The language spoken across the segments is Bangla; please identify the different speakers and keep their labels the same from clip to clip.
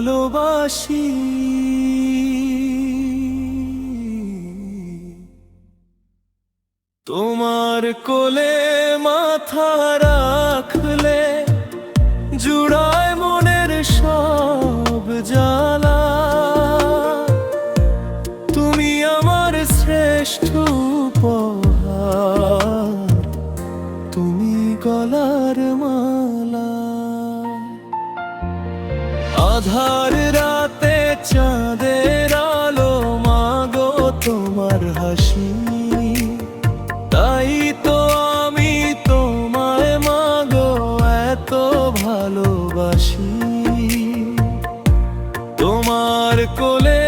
Speaker 1: ভালোবাসি। তোমার কোলে মাথা রাখলে জুড়ায় মনের সব জ্বালা। তুমি আমার শ্রেষ্ঠ উপহার, তুমি গলার মালা। আধার রাতে চাঁদের আলো মাগো তোমার হাসি, তাই তো আমি তোমায় মাগো এত ভালোবাসি। তোমার কোলে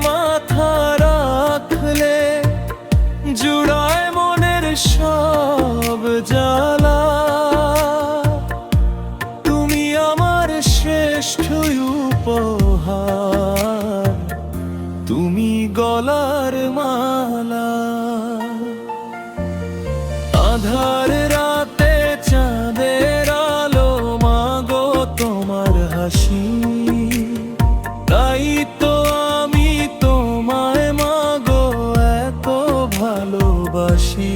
Speaker 1: মাথা রাখলে জুড়ায় মনের সব জ্বালা। তুমি আমার শ্রেষ্ঠ উপহার, তুমি গলার মালা। আধার রাতে চাঁদের আলো মাগো তোমার হাসি, তাই তো আমি তোমায় মাগো এত ভালোবাসি।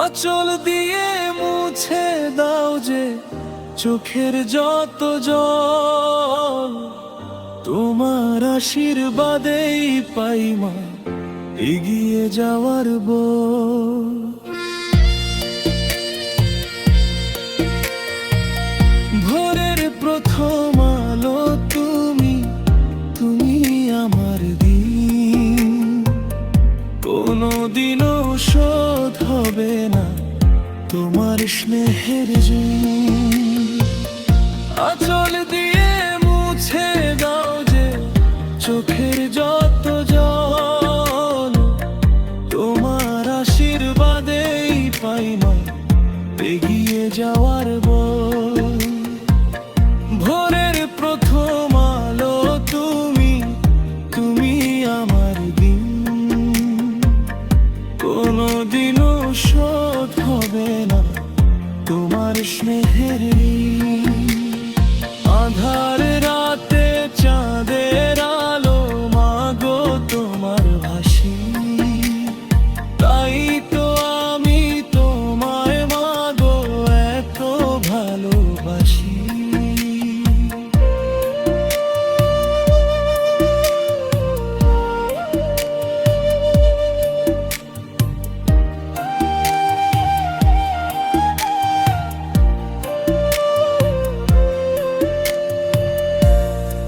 Speaker 1: আঁচল দিয়ে মুছে দাও যে চোখের যত জল, তোমার আশীর্বাদেই পাই মা এগিয়ে যাওয়ার বল। ভোরের প্রথম আলো তুমি, তুমি আমার দিন। কোনোদিনও শোধ হবে না তোমার স্নেহের ঋণ। আঁচল দিয়ে মুছে দাও যে চোখের যত জল, তোমার আশীর্বাদেই পাই মা এগিয়ে যাওয়ার বল। ভোরের প্রথম আলো তুমি, তুমি আমার দিন। কোনোদিনও শোধ হবে না তোমার স্নেহের ঋণ। আধার রাতে চাঁদের আলো মাগো তোমার হাসি, তাই তো আমি তোমায় মাগো এত ভালোবাসি।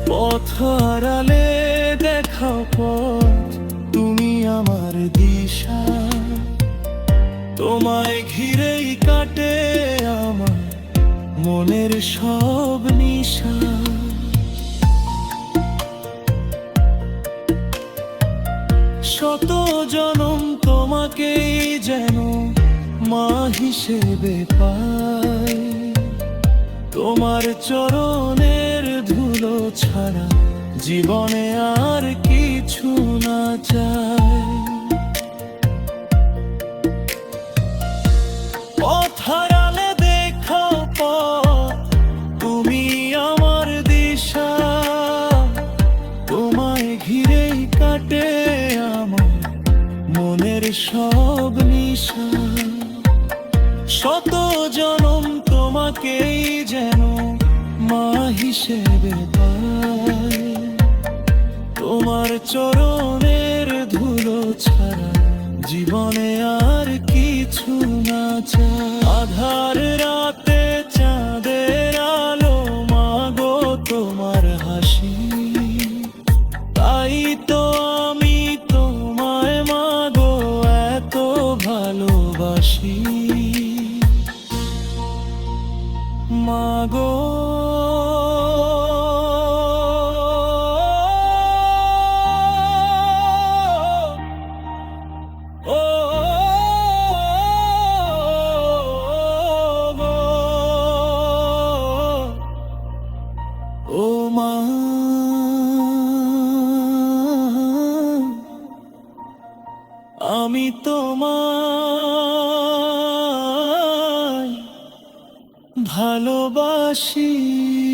Speaker 1: পথ হারালে দেখাও পথ, তুমি আমার দিশা। তোমায় ঘিরেই কাটে আমার মনের সব নিশা। শত জনম তোমাকেই যেন মা হিসেবে পাই। তোমার চরণের ধুলো ছাড়া জীবনে আর কিছু না চাই। পথ হারালে দেখাও পথ, তুমি আমার দিশা। তোমায় ঘিরেই কাটে আমার মনের সব নিশা। শত জনম তোমাকেই যেন মা হিসেবে পাই। তোমার চরণের ধুলো ছাড়া জীবনে আর কিছু না চাই। আধার রাতে চাঁদের আলো মাগো তোমার হাসি, তাই তো আমি তোমায় মাগো এত ভালোবাসি। মাগো ও ভালোবাসি।